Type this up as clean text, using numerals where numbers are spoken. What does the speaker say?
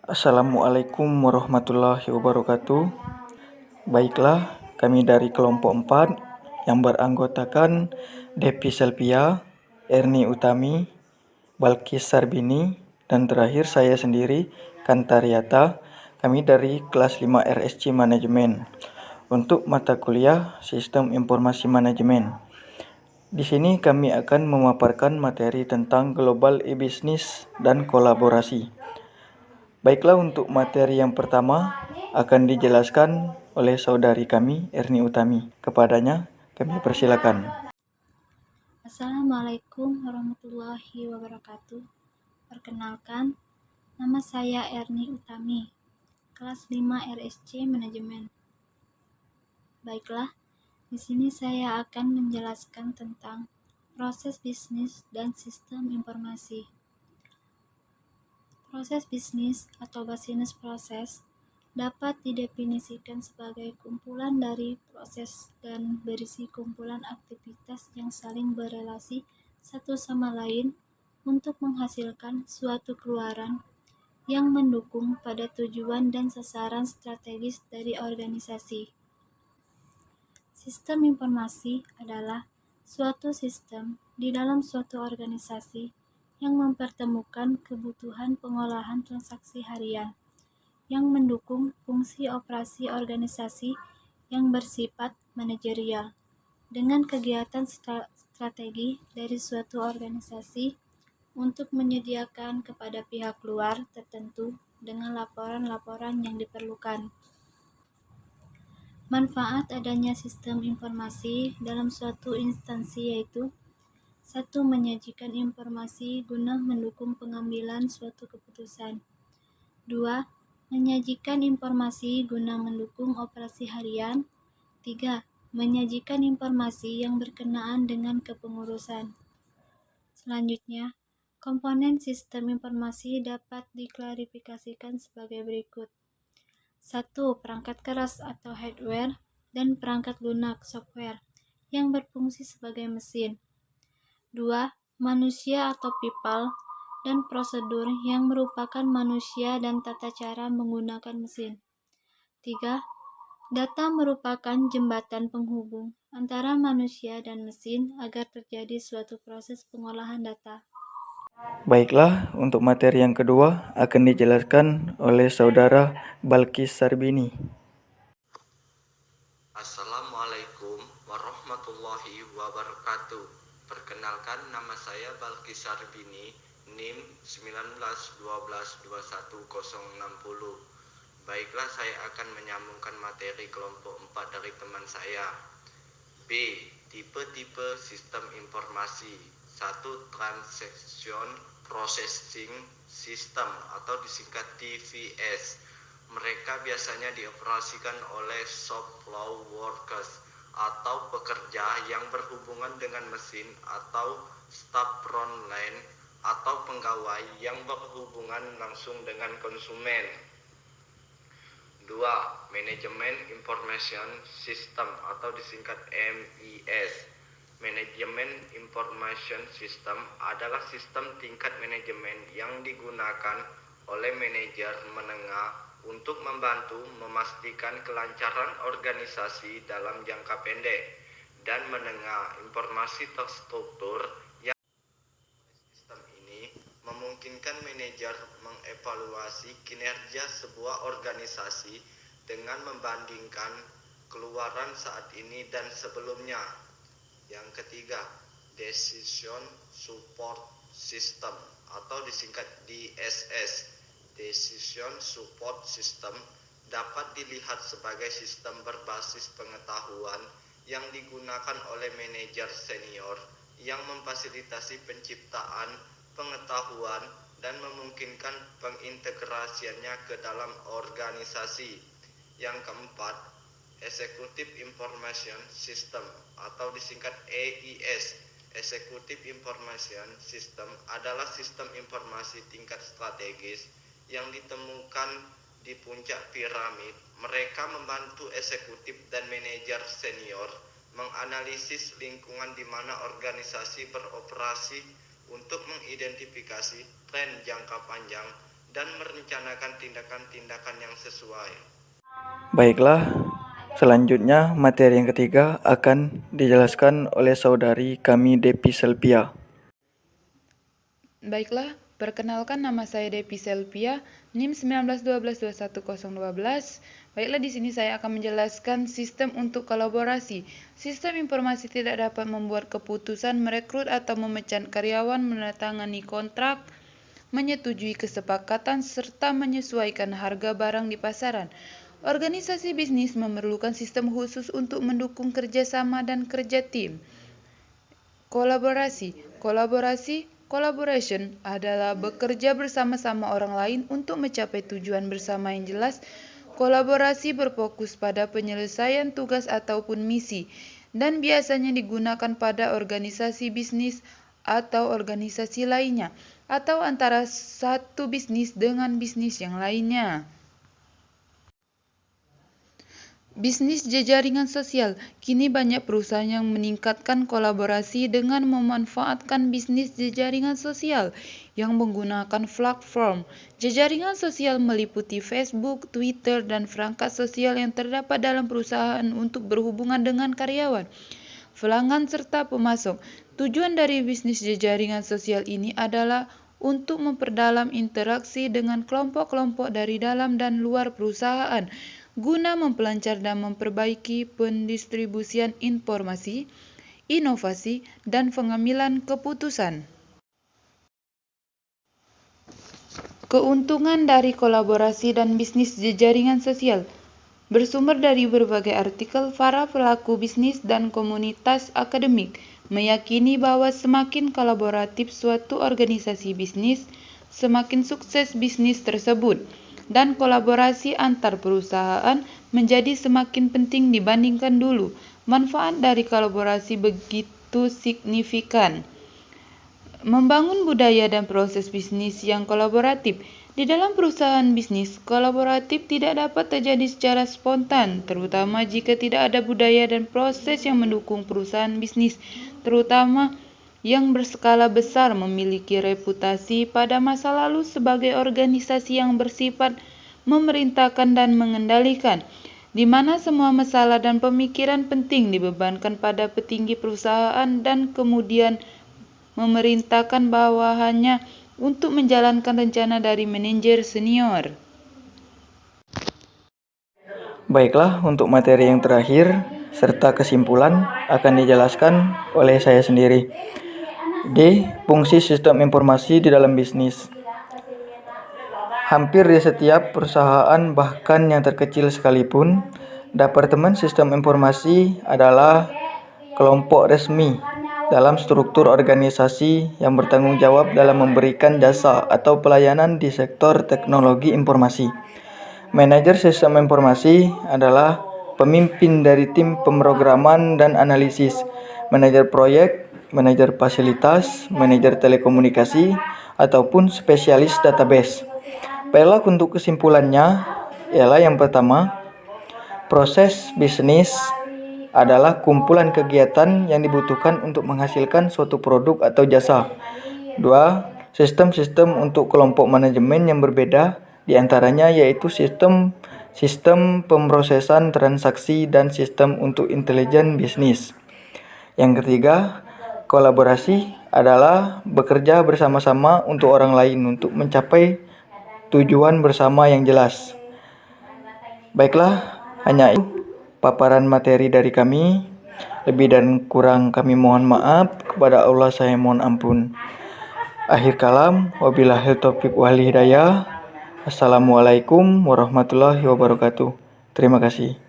Assalamualaikum warahmatullahi wabarakatuh. Baiklah, kami dari kelompok 4 yang beranggotakan Depi Selvia, Erni Utami, Balkis Sarbini, dan terakhir saya sendiri, Kantariata. Kami dari kelas 5 RSC Manajemen untuk mata kuliah Sistem Informasi Manajemen. Di sini kami akan memaparkan materi tentang global e-business dan kolaborasi. Baiklah, untuk materi yang pertama akan dijelaskan oleh saudari kami, Erni Utami. Kepadanya kami persilakan. Assalamualaikum warahmatullahi wabarakatuh. Perkenalkan, nama saya Erni Utami, kelas 5 RSC Manajemen. Baiklah, di sini saya akan menjelaskan tentang proses bisnis dan sistem informasi. Proses bisnis atau business process dapat didefinisikan sebagai kumpulan dari proses dan berisi kumpulan aktivitas yang saling berelasi satu sama lain untuk menghasilkan suatu keluaran yang mendukung pada tujuan dan sasaran strategis dari organisasi. Sistem informasi adalah suatu sistem di dalam suatu organisasi yang mempertemukan kebutuhan pengolahan transaksi harian yang mendukung fungsi operasi organisasi yang bersifat manajerial dengan kegiatan strategi dari suatu organisasi untuk menyediakan kepada pihak luar tertentu dengan laporan-laporan yang diperlukan. Manfaat adanya sistem informasi dalam suatu instansi yaitu: 1. Menyajikan informasi guna mendukung pengambilan suatu keputusan. 2. Menyajikan informasi guna mendukung operasi harian. 3. Menyajikan informasi yang berkenaan dengan kepengurusan. Selanjutnya, komponen sistem informasi dapat diklarifikasikan sebagai berikut. 1. Perangkat keras atau hardware dan perangkat lunak software yang berfungsi sebagai mesin. 2. Manusia atau people dan prosedur yang merupakan manusia dan tata cara menggunakan mesin. 3. Data merupakan jembatan penghubung antara manusia dan mesin agar terjadi suatu proses pengolahan data. Baiklah, untuk materi yang kedua akan dijelaskan oleh saudara Balkis Sarbini. Assalamualaikum warahmatullahi wabarakatuh. Perkenalkan, nama saya Balkis Sarbini, NIM 1912212060. Baiklah, saya akan menyambungkan materi kelompok 4 dari teman saya. B. Tipe-tipe sistem informasi. 1. Transaction Processing System atau disingkat TVS. Mereka biasanya dioperasikan oleh shop floor workers atau pekerja yang berhubungan dengan mesin atau staff frontline atau pegawai yang berhubungan langsung dengan konsumen. 2. Manajemen Information System atau disingkat MES. Manajemen Information System adalah sistem tingkat manajemen yang digunakan oleh manajer menengah untuk membantu memastikan kelancaran organisasi dalam jangka pendek dan menengah. Informasi terstruktur yang sistem ini memungkinkan manajer mengevaluasi kinerja sebuah organisasi dengan membandingkan keluaran saat ini dan sebelumnya. Yang ketiga, Decision Support System atau disingkat DSS. Decision Support System dapat dilihat sebagai sistem berbasis pengetahuan yang digunakan oleh manajer senior yang memfasilitasi penciptaan pengetahuan dan memungkinkan pengintegrasiannya ke dalam organisasi. Yang keempat, Executive Information System atau disingkat EIS. Executive Information System adalah sistem informasi tingkat strategis yang ditemukan di puncak piramid. Mereka membantu eksekutif dan manajer senior menganalisis lingkungan di mana organisasi beroperasi untuk mengidentifikasi tren jangka panjang dan merencanakan tindakan-tindakan yang sesuai. Baiklah, selanjutnya materi yang ketiga akan dijelaskan oleh saudari kami Depi Selvia. Baiklah, perkenalkan nama saya Depi Selvia, NIM 1912211012. Baiklah, di sini saya akan menjelaskan sistem untuk kolaborasi. Sistem informasi tidak dapat membuat keputusan merekrut atau memecat karyawan, menandatangani kontrak, menyetujui kesepakatan, serta menyesuaikan harga barang di pasaran. Organisasi bisnis memerlukan sistem khusus untuk mendukung kerjasama dan kerja tim. Collaboration adalah bekerja bersama-sama orang lain untuk mencapai tujuan bersama yang jelas. Kolaborasi berfokus pada penyelesaian tugas ataupun misi, dan biasanya digunakan pada organisasi bisnis atau organisasi lainnya, atau antara satu bisnis dengan bisnis yang lainnya. Bisnis jejaringan sosial. Kini banyak perusahaan yang meningkatkan kolaborasi dengan memanfaatkan bisnis jejaringan sosial yang menggunakan platform. Jejaringan sosial meliputi Facebook, Twitter, dan perangkat sosial yang terdapat dalam perusahaan untuk berhubungan dengan karyawan, pelanggan, serta pemasok. Tujuan dari bisnis jejaringan sosial ini adalah untuk memperdalam interaksi dengan kelompok-kelompok dari dalam dan luar perusahaan, guna memperlancar dan memperbaiki pendistribusian informasi, inovasi, dan pengambilan keputusan. Keuntungan dari kolaborasi dan bisnis jejaringan sosial bersumber dari berbagai artikel. Para pelaku bisnis dan komunitas akademik meyakini bahwa semakin kolaboratif suatu organisasi bisnis, semakin sukses bisnis tersebut, dan kolaborasi antar perusahaan menjadi semakin penting dibandingkan dulu. Manfaat dari kolaborasi begitu signifikan. Membangun budaya dan proses bisnis yang kolaboratif. Di dalam perusahaan bisnis, kolaboratif tidak dapat terjadi secara spontan, terutama jika tidak ada budaya dan proses yang mendukung. Perusahaan bisnis, terutama yang berskala besar, memiliki reputasi pada masa lalu sebagai organisasi yang bersifat memerintahkan dan mengendalikan, di mana semua masalah dan pemikiran penting dibebankan pada petinggi perusahaan dan kemudian memerintahkan bawahannya untuk menjalankan rencana dari manajer senior. Baiklah, untuk materi yang terakhir serta kesimpulan akan dijelaskan oleh saya sendiri. D. Fungsi sistem informasi di dalam bisnis. Hampir di setiap perusahaan, bahkan yang terkecil sekalipun, Departemen Sistem Informasi adalah kelompok resmi dalam struktur organisasi yang bertanggung jawab dalam memberikan jasa atau pelayanan di sektor teknologi informasi. Manajer sistem informasi adalah pemimpin dari tim pemrograman dan analisis, manajer proyek, manajer fasilitas, manajer telekomunikasi, ataupun spesialis database. Baiklah, untuk kesimpulannya ialah yang pertama, proses bisnis adalah kumpulan kegiatan yang dibutuhkan untuk menghasilkan suatu produk atau jasa. 2. Sistem-sistem untuk kelompok manajemen yang berbeda, diantaranya yaitu sistem pemrosesan transaksi dan sistem untuk intelijen bisnis. Yang ketiga, kolaborasi adalah bekerja bersama-sama untuk orang lain untuk mencapai tujuan bersama yang jelas. Baiklah, hanya itu paparan materi dari kami. Lebih dan kurang kami mohon maaf. Kepada Allah saya mohon ampun. Akhir kalam, wabillahi taufiq wal hidayah. Assalamualaikum warahmatullahi wabarakatuh. Terima kasih.